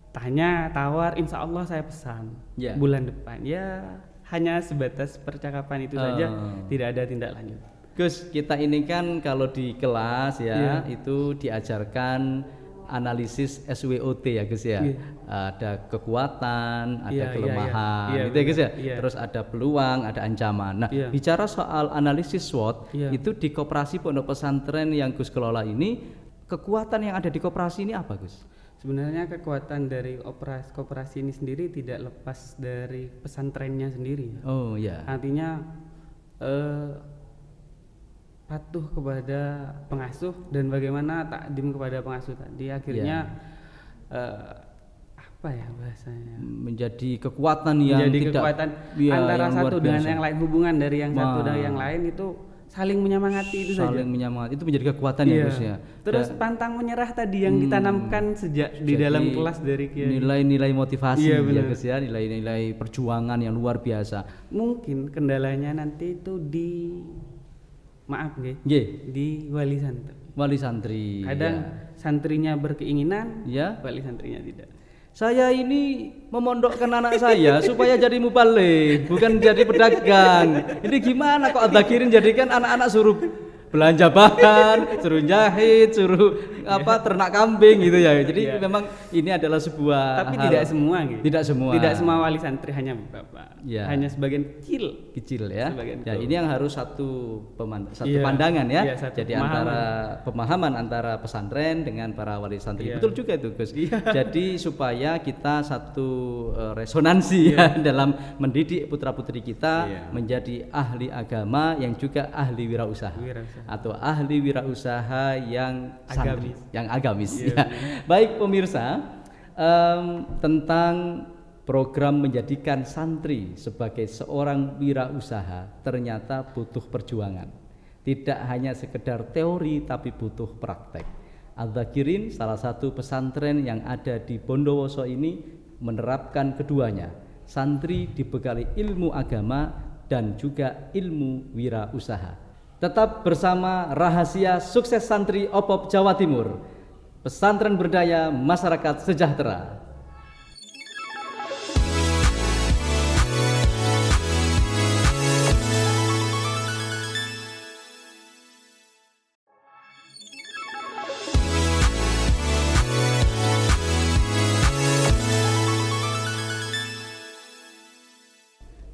tanya, tawar, insya Allah saya pesan Ya. bulan depan. Ya hanya sebatas percakapan itu saja, Oh. tidak ada tindak lanjut. Gus, kita ini kan kalau di kelas ya itu diajarkan analisis SWOT ya Gus ya. Iya. Ada kekuatan, ada Iya, iya, kelemahan, iya. Iya, gitu ya Gus ya. benar. Iya. Terus ada peluang, ada ancaman. Nah, Iya. bicara soal analisis SWOT, Iya. itu di koperasi pondok pesantren yang Gus kelola ini, kekuatan yang ada di koperasi ini apa Gus? Sebenarnya kekuatan dari koperasi ini sendiri tidak lepas dari pesantrennya sendiri. Ya. Oh ya. Artinya patuh kepada pengasuh dan bagaimana takdim kepada pengasuh tadi akhirnya apa ya bahasanya, Menjadi kekuatan yang menjadi tidak kekuatan iya, antara yang luar satu dengan biasa. yang lain, hubungan dari yang satu Wah. dan yang lain itu saling menyemangati, itu saja. Saling menyemangati, itu menjadi kekuatan ya Iya. Gus ya. Terus Dan pantang menyerah tadi yang ditanamkan sejak di jadi dalam kelas dari Kiai. nilai-nilai motivasi Iya, ya benar. Gus ya, nilai-nilai perjuangan yang luar biasa. Mungkin kendalanya nanti itu di Nggih, di wali santri. wali santri. Kadang santrinya berkeinginan, ya. wali santrinya tidak. Saya ini memondokkan anak saya supaya jadi mubaligh, bukan jadi pedagang. Ini gimana kok adzakirin jadikan anak-anak suruh belanja bahan, suruh jahit, suruh ternak kambing gitu ya. Jadi Iya. memang ini adalah sebuah Tapi hal- tidak semua gitu. Tidak semua. Tidak semua wali santri hanya bapak. Iya. Hanya sebagian kecil. kecil ya. Sebagian Ya, kecil. ini yang harus satu Iya. pandangan ya. Iya, satu Jadi pemahaman. antara pemahaman antara pesantren dengan para wali santri. Iya. Betul juga itu, Gus. Jadi supaya kita satu resonansi ya dalam mendidik putra-putri kita Iya. menjadi ahli agama yang juga ahli wirausaha. Wirausaha. Atau ahli wirausaha yang santri, Agamis. yang agamis Iya, ya. Baik pemirsa, tentang program menjadikan santri sebagai seorang wirausaha ternyata butuh perjuangan. Tidak hanya sekedar teori tapi butuh praktek. Adzakirin salah satu pesantren yang ada di Bondowoso ini menerapkan keduanya. Santri dibekali ilmu agama dan juga ilmu wirausaha. Tetap bersama Rahasia Sukses Santri OPOP Jawa Timur, pesantren berdaya masyarakat sejahtera.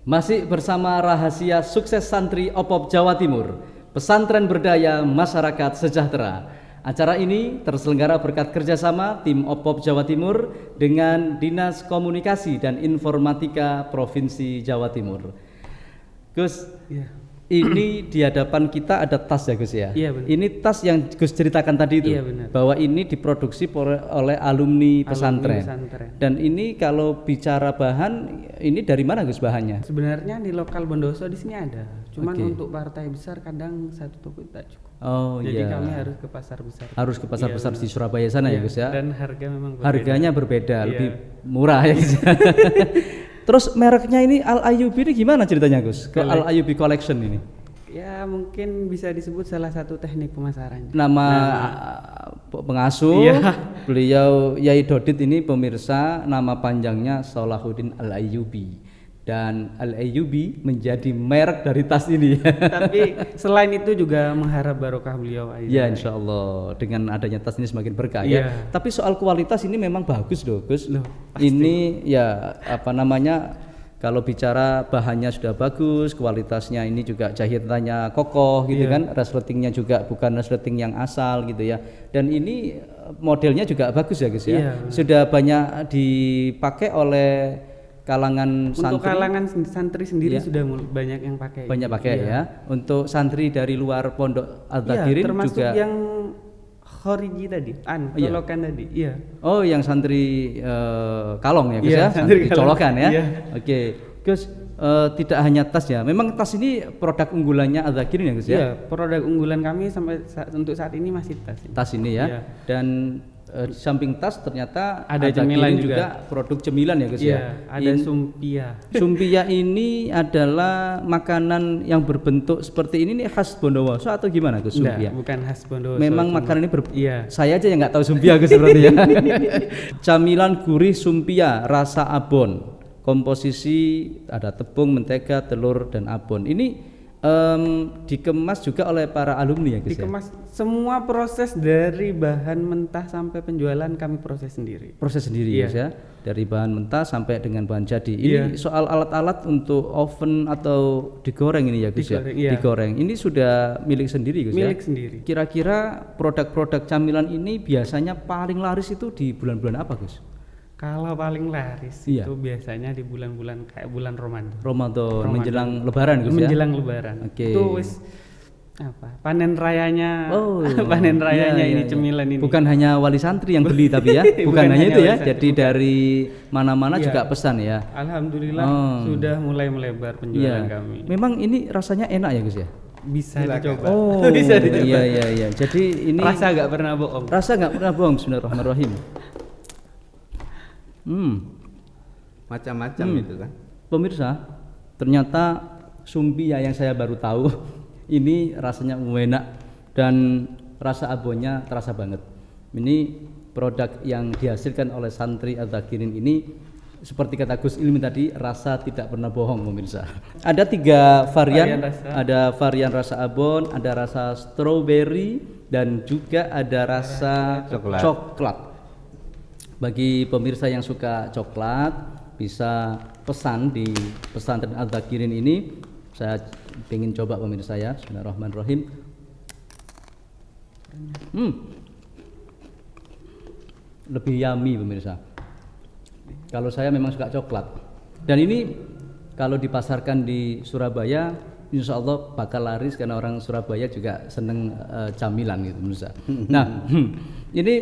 Masih bersama Rahasia Sukses Santri OPOP Jawa Timur, pesantren berdaya masyarakat sejahtera. Acara ini terselenggara berkat kerjasama tim OPOP Jawa Timur dengan Dinas Komunikasi dan Informatika Provinsi Jawa Timur. Gus, Iya. ini di hadapan kita ada tas ya Gus ya? Iya, benar. Ini tas yang Gus ceritakan tadi itu, Iya, benar. bahwa ini diproduksi oleh alumni pesantren. pesantren. Dan ini kalau bicara bahan, ini dari mana Gus bahannya? Sebenarnya di lokal Bondowoso di sini ada. Cuman Oke. untuk partai besar kadang satu toko tidak cukup. Oh Jadi iya. kami harus ke pasar besar. Harus ke pasar Iya, besar benar. di Surabaya sana ya Iya, Gus ya. Dan harga memang berbeda. Harganya berbeda, Iya. lebih murah ya Gus. Terus mereknya ini Al Ayyubi ini gimana ceritanya Gus? Ke Al Ayyubi Collection ini. Ya mungkin bisa disebut salah satu teknik pemasaran. Nama pengasuh Iya. beliau Yai Dodit ini pemirsa, nama panjangnya Salahuddin Al-Ayyubi, dan Al-Ayyubi menjadi merek dari tas ini. Tapi selain itu juga mengharap barokah beliau. Ya, insya Allah dengan adanya tas ini semakin berkah Iya. ya. Tapi soal kualitas ini memang bagus loh Gus. Loh, pasti. Ini ya apa namanya, kalau bicara bahannya sudah bagus, kualitasnya ini juga jahitannya kokoh gitu Iya. kan, resletingnya juga bukan resleting yang asal gitu ya. Dan ini modelnya juga bagus ya Gus ya. Iya. Sudah banyak dipakai oleh kalangan Untuk santri. kalangan santri sendiri Iya. sudah banyak yang pakai. Banyak pakai Iya. ya. Untuk santri dari luar Pondok Iya, Al-Zakirin termasuk juga. yang khoriji tadi, Iya. colokan tadi. Iya. Oh, yang santri Kalong ya Gus Iya, ya, santri santri Kalong. colokan ya. Iya. Oke, Gus, tidak hanya tas ya. Memang tas ini produk unggulannya Al-Zakirin ya Gus ya. Iya, produk unggulan kami sampai untuk saat ini masih tas. Tas ini ya. Iya. Dan di samping tas ternyata Ada Al-Zakirin cemilan juga juga. produk cemilan ya Gus Iya, ya. ada sumpia. Sumpia ini adalah makanan yang berbentuk seperti ini nih, khas Bondowoso atau gimana Gus Enggak, sumpia? bukan khas Bondowoso. Memang cuma- makanan ini Iya. Saya aja yang nggak tahu sumpia Gus berarti ya. Camilan gurih sumpia rasa abon. Komposisi ada tepung, mentega, telur dan abon. Ini dikemas juga oleh para alumni ya Gus ya. Dikemas semua proses dari bahan mentah sampai penjualan kami proses sendiri. Proses sendiri Iya. Gus ya. Dari bahan mentah sampai dengan bahan jadi. Ini Iya. soal alat-alat untuk oven atau digoreng ini ya Gus Digoreng, ya. iya. Digoreng. Ini sudah milik sendiri Gus Milik ya. sendiri. Kira-kira produk-produk camilan ini biasanya paling laris itu di bulan-bulan apa Gus? Kalau paling laris Iya. itu biasanya di bulan-bulan kayak bulan Ramadan. Ramadan, menjelang Lebaran Gus ya. Menjelang Lebaran. Oke. Itu wis apa? Panen rayanya. Oh, panen rayanya iya, ini iya, cemilan ini. Bukan hanya wali santri yang beli tapi ya, bukan Bukan hanya hanya itu ya. wali santri, Jadi bukan. dari mana-mana Iya. juga pesan ya. Alhamdulillah Oh. sudah mulai melebar penjualan Iya. kami. Memang ini rasanya enak ya Gus ya. Bisa Silakan. dicoba. Oh, Bisa dicoba. iya iya iya. Jadi ini Rasa nggak pernah bohong. rasa nggak pernah bohong. Bismillahirrahmanirrahim. Macam-macam itu kan. Pemirsa, ternyata sumpia yang saya baru tahu ini rasanya enak dan rasa abonnya terasa banget. Ini produk yang dihasilkan oleh santri Al-Zakirin ini, seperti kata Gus Ilmi tadi, rasa tidak pernah bohong pemirsa. Ada 3 varian, Varian rasa. ada varian rasa abon, ada rasa strawberry dan juga ada rasa Coklat. coklat. Bagi pemirsa yang suka coklat bisa pesan di pesantren Al-Zakirin ini. Saya ingin coba pemirsa ya. Bismillahirrahmanirrahim. Lebih yummy pemirsa. Kalau saya memang suka coklat. Dan ini kalau dipasarkan di Surabaya, insya Allah bakal laris karena orang Surabaya juga seneng camilan gitu pemirsa. Nah, ini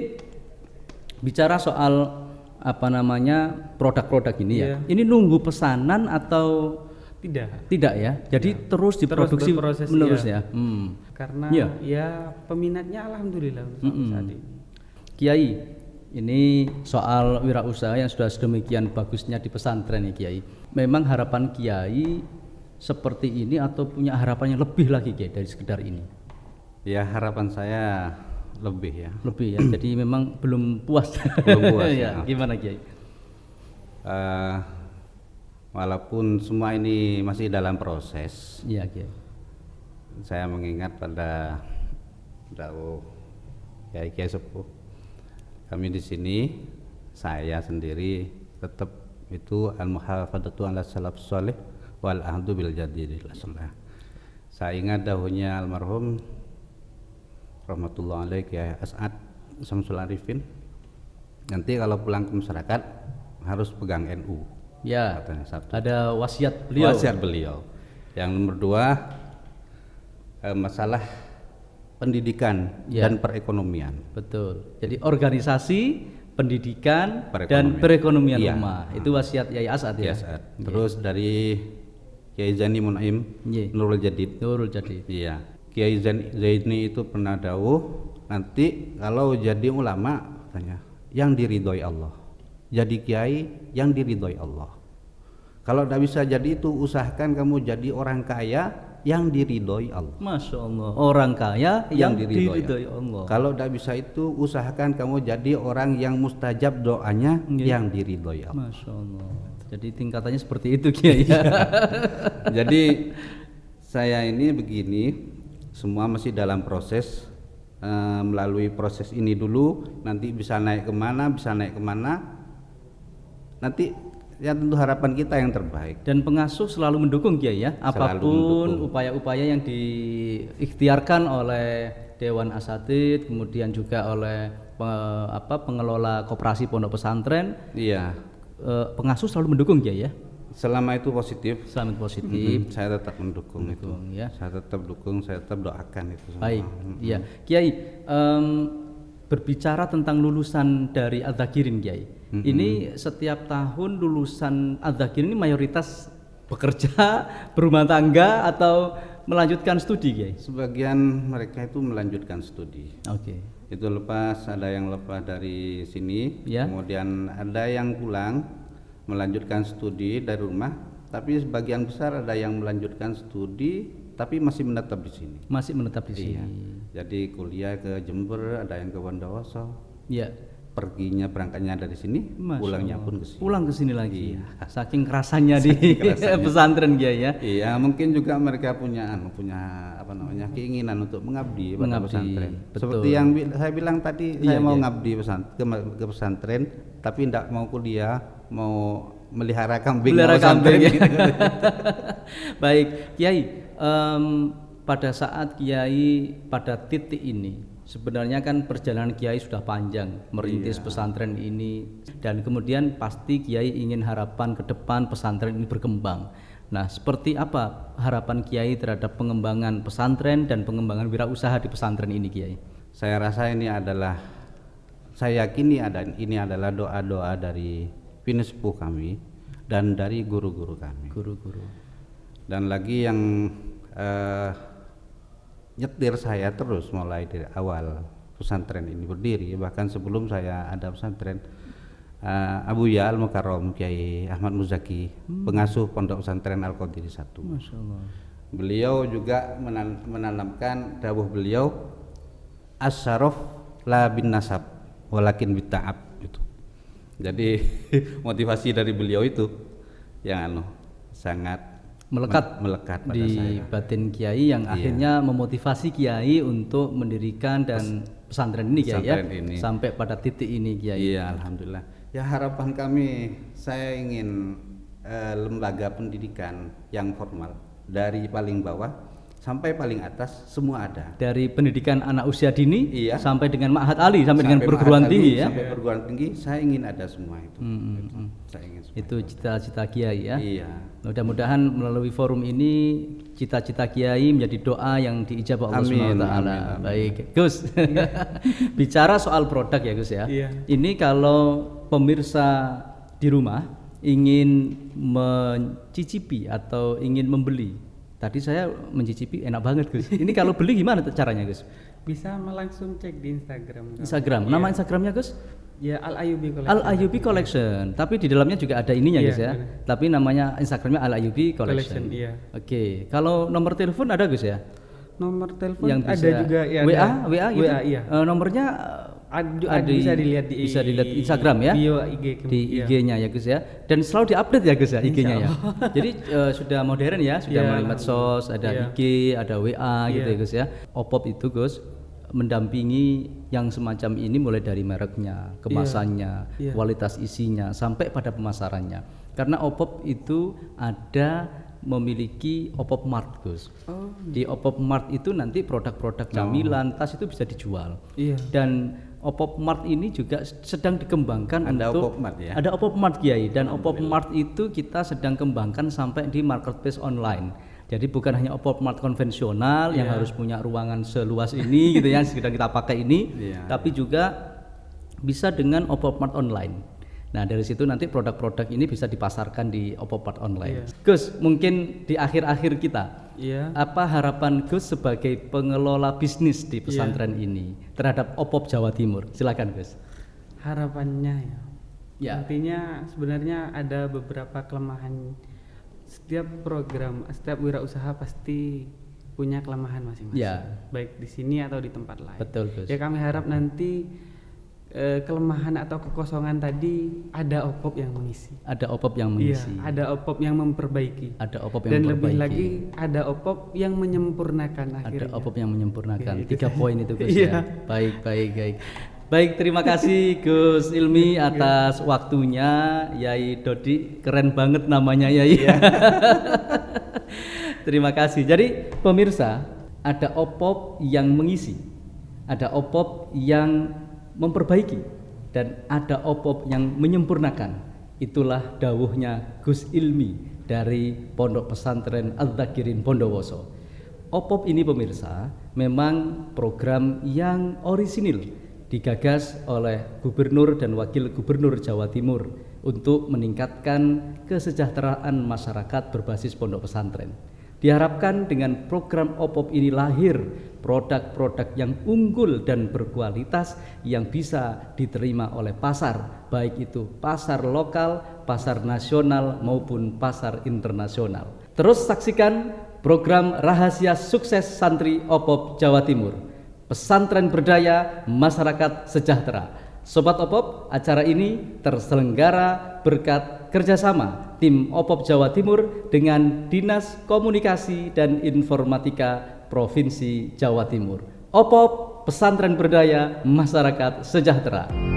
bicara soal apa namanya produk-produk ini ya. Iya. Ini nunggu pesanan atau Tidak. tidak ya? Jadi terus diproduksi berproses, menerus iya. ya. Karena Iya. ya peminatnya alhamdulillah sampai saat ini. Kiai, ini soal wirausaha yang sudah sedemikian bagusnya di pesantren ya Kiai. Memang harapan Kiai seperti ini atau punya harapan yang lebih lagi Kiai dari sekedar ini? Ya harapan saya lebih ya. Lebih ya. Jadi memang belum puas. Belum puas, ya. ya. Gimana Kiai? Walaupun semua ini masih dalam proses, Iya Kiai. saya mengingat pada dawuh Kiai Sepuh. Kami di sini, saya sendiri tetap itu al-muhafadzatu ala salaf sholih wal ahdu bil jadidil aslah. Saya ingat dahulunya almarhum rahmatullah alaih Kiai As'ad Samsul Arifin. Nanti kalau pulang ke masyarakat harus pegang NU. Ya. Katanya satu. Ada wasiat beliau. Wasiat beliau. Yang nomor 2 masalah pendidikan Ya. dan perekonomian. Betul. Jadi organisasi, pendidikan dan Perekonomian. perekonomian Iya. rumah. Itu wasiat Yai As'ad ya. Yes, terus dari Kiai Zaini Munaim Iya. Nurul Jadid. Nurul jadi. Iya. Kiai Zaini itu pernah dawuh, nanti kalau jadi ulama katanya yang diridhoi Allah. Jadi kiai yang diridhoi Allah. Kalau tidak bisa jadi itu, usahakan kamu jadi orang kaya yang diridhoi Allah. Masya Allah, orang kaya yang diridhoi diridhoi Allah. Kalau tidak bisa itu, usahakan kamu jadi orang yang mustajab doanya, yang diridhoi Allah. Masya Allah. Jadi tingkatannya seperti itu Kiai ya. Jadi saya ini begini, semua masih dalam proses, melalui proses ini dulu, nanti bisa naik kemana, nanti ya tentu harapan kita yang terbaik. Dan pengasuh selalu mendukung Kiai ya, apapun upaya-upaya yang diikhtiarkan oleh Dewan Asatidz, kemudian juga oleh pengelola koperasi pondok pesantren. Iya. Pengasuh selalu mendukung Kiai ya. Selama itu positif, saya tetap mendukung itu. Ya. Saya tetap dukung, saya tetap doakan itu semua. Baik, iya. Kiai, berbicara tentang lulusan dari Adz-Dzakirin Kiai. Ini setiap tahun lulusan Adz-Dzakirin ini mayoritas bekerja, berumah tangga atau melanjutkan studi Kiai? Sebagian mereka itu melanjutkan studi. Oke. Itu ada yang lepas dari sini, ya. Kemudian ada yang pulang melanjutkan studi dari rumah, tapi sebagian besar ada yang melanjutkan studi tapi masih menetap di sini. Masih menetap di sini. Iya. Jadi kuliah ke Jember, ada yang ke Bondowoso. Iya. Berangkatnya dari sini, pulangnya pun ke sini. Pulang ke sini lagi. Iya. Saking kerasanya di pesantren Kiai ya. Iya, mungkin juga mereka punya keinginan untuk mengabdi pada pesantren. Betul. Seperti yang saya bilang tadi, saya mau ngabdi ke pesantren, tapi tidak mau kuliah, mau melihara kambing. Baik, Kiai. Pada saat Kiai pada titik ini, sebenarnya kan perjalanan Kiai sudah panjang merintis pesantren ini, dan kemudian pasti Kiai ingin harapan ke depan pesantren ini berkembang. Nah, seperti apa harapan Kiai terhadap pengembangan pesantren dan pengembangan wirausaha di pesantren ini Kiai? Saya rasa saya yakini ini adalah doa-doa dari pinesepuh kami dan dari guru-guru kami. Dan lagi yang nyetir saya terus mulai dari awal pesantren ini berdiri, bahkan sebelum saya ada pesantren, Abu Ya Al-Mukarram Kiai Ahmad Muzaki, pengasuh pondok pesantren Al-Qadiri 1. Masya Allah. Beliau juga menanamkan dawuh beliau, as-syaraf la bin nasab walakin bita'ab itu. Jadi motivasi dari beliau itu yang sangat melekat pada di saya. Batin Kiai yang akhirnya memotivasi Kiai untuk mendirikan dan pesantren ini Kiai ya, sampai pada titik ini Kiai. Iya, alhamdulillah. Ya, harapan kami, saya ingin lembaga pendidikan yang formal dari paling bawah sampai paling atas semua ada. Dari pendidikan anak usia dini sampai dengan Ma'had Ali, sampai dengan perguruan tinggi ya. Sampai perguruan tinggi, saya ingin ada semua itu. Saya ingin semua itu cita-cita Kiai ya. Iya. Mudah-mudahan melalui forum ini cita-cita Kiai menjadi doa yang diijabah Allah Subhanahu wa taala. Baik, Gus. Bicara soal produk ya Gus ya. Iya. Ini kalau pemirsa di rumah ingin mencicipi atau ingin membeli, tadi saya mencicipi enak banget Gus. Ini kalau beli gimana caranya Gus? Bisa langsung cek di Instagram. Nama Instagramnya Gus? Ya, Al-Ayyubi Collection. Al-Ayyubi Collection. Tapi di dalamnya juga ada ininya Gus ya. Bener. Tapi namanya Instagramnya Al-Ayyubi Collection. Iya. Oke. Kalau nomor telepon ada Gus ya? Nomor telepon yang ada juga ya. WA gitu. WA iya. Nomornya bisa dilihat di Instagram ya. Bio IG di IG-nya ya Gus ya. Dan selalu diupdate ya Gus ya IG-nya ya. Jadi sudah modern ya, sudah melalui medsos, ada IG, ada WA gitu ya Gus ya. Opop itu Gus mendampingi yang semacam ini mulai dari mereknya, kemasannya, kualitas isinya sampai pada pemasarannya. Karena Opop itu ada memiliki Opop Mart Gus. Di Opop Mart itu nanti produk-produk camilan, tas itu bisa dijual. Dan Opop Mart ini juga sedang dikembangkan ada untuk Opop Mart ya. Ada Opop Mart Kiai, dan Opop Mart itu kita sedang kembangkan sampai di marketplace online. Jadi bukan hanya Opop Mart konvensional yang harus punya ruangan seluas ini gitu ya, sedang kita pakai ini, tapi juga bisa dengan Opop Mart online. Nah, dari situ nanti produk-produk ini bisa dipasarkan di Opop Mart online. Gus, mungkin di akhir-akhir kita, apa harapan Gus sebagai pengelola bisnis di pesantren ini terhadap Opop Jawa Timur? Silakan Gus. Harapannya ya. Intinya sebenarnya ada beberapa kelemahan setiap program, setiap wirausaha pasti punya kelemahan masing-masing. Ya. Baik di sini atau di tempat lain. Betul, Gus. Ya kami harap nanti kelemahan atau kekosongan tadi ada OPOP yang mengisi. Ada OPOP yang Iya, mengisi. ada OPOP yang memperbaiki. Ada OPOP yang Dan memperbaiki. lebih lagi ada OPOP yang menyempurnakan Ada akhirnya. OPOP yang menyempurnakan. Ya, itu 3 saja. poin itu Gus Iya. ya. Baik. Baik, terima kasih Gus Ilmi atas waktunya. Yai Dodi, keren banget namanya Yai. Terima kasih. Jadi pemirsa, ada OPOP yang mengisi, ada OPOP yang memperbaiki, dan ada OPOP yang menyempurnakan. Itulah dawuhnya Gus Ilmi dari Pondok Pesantren Adz-Dzakirin Bondowoso. OPOP ini pemirsa memang program yang orisinil, digagas oleh Gubernur dan Wakil Gubernur Jawa Timur untuk meningkatkan kesejahteraan masyarakat berbasis pondok pesantren. Diharapkan dengan program OPOP ini lahir produk-produk yang unggul dan berkualitas yang bisa diterima oleh pasar, baik itu pasar lokal, pasar nasional maupun pasar internasional. Terus saksikan program Rahasia Sukses Santri OPOP Jawa Timur. Pesantren berdaya, masyarakat sejahtera. Sobat OPOP, acara ini terselenggara berkat kerjasama tim OPOP Jawa Timur dengan Dinas Komunikasi dan Informatika Provinsi Jawa Timur. OPOP, Pesantren Berdaya, Masyarakat Sejahtera.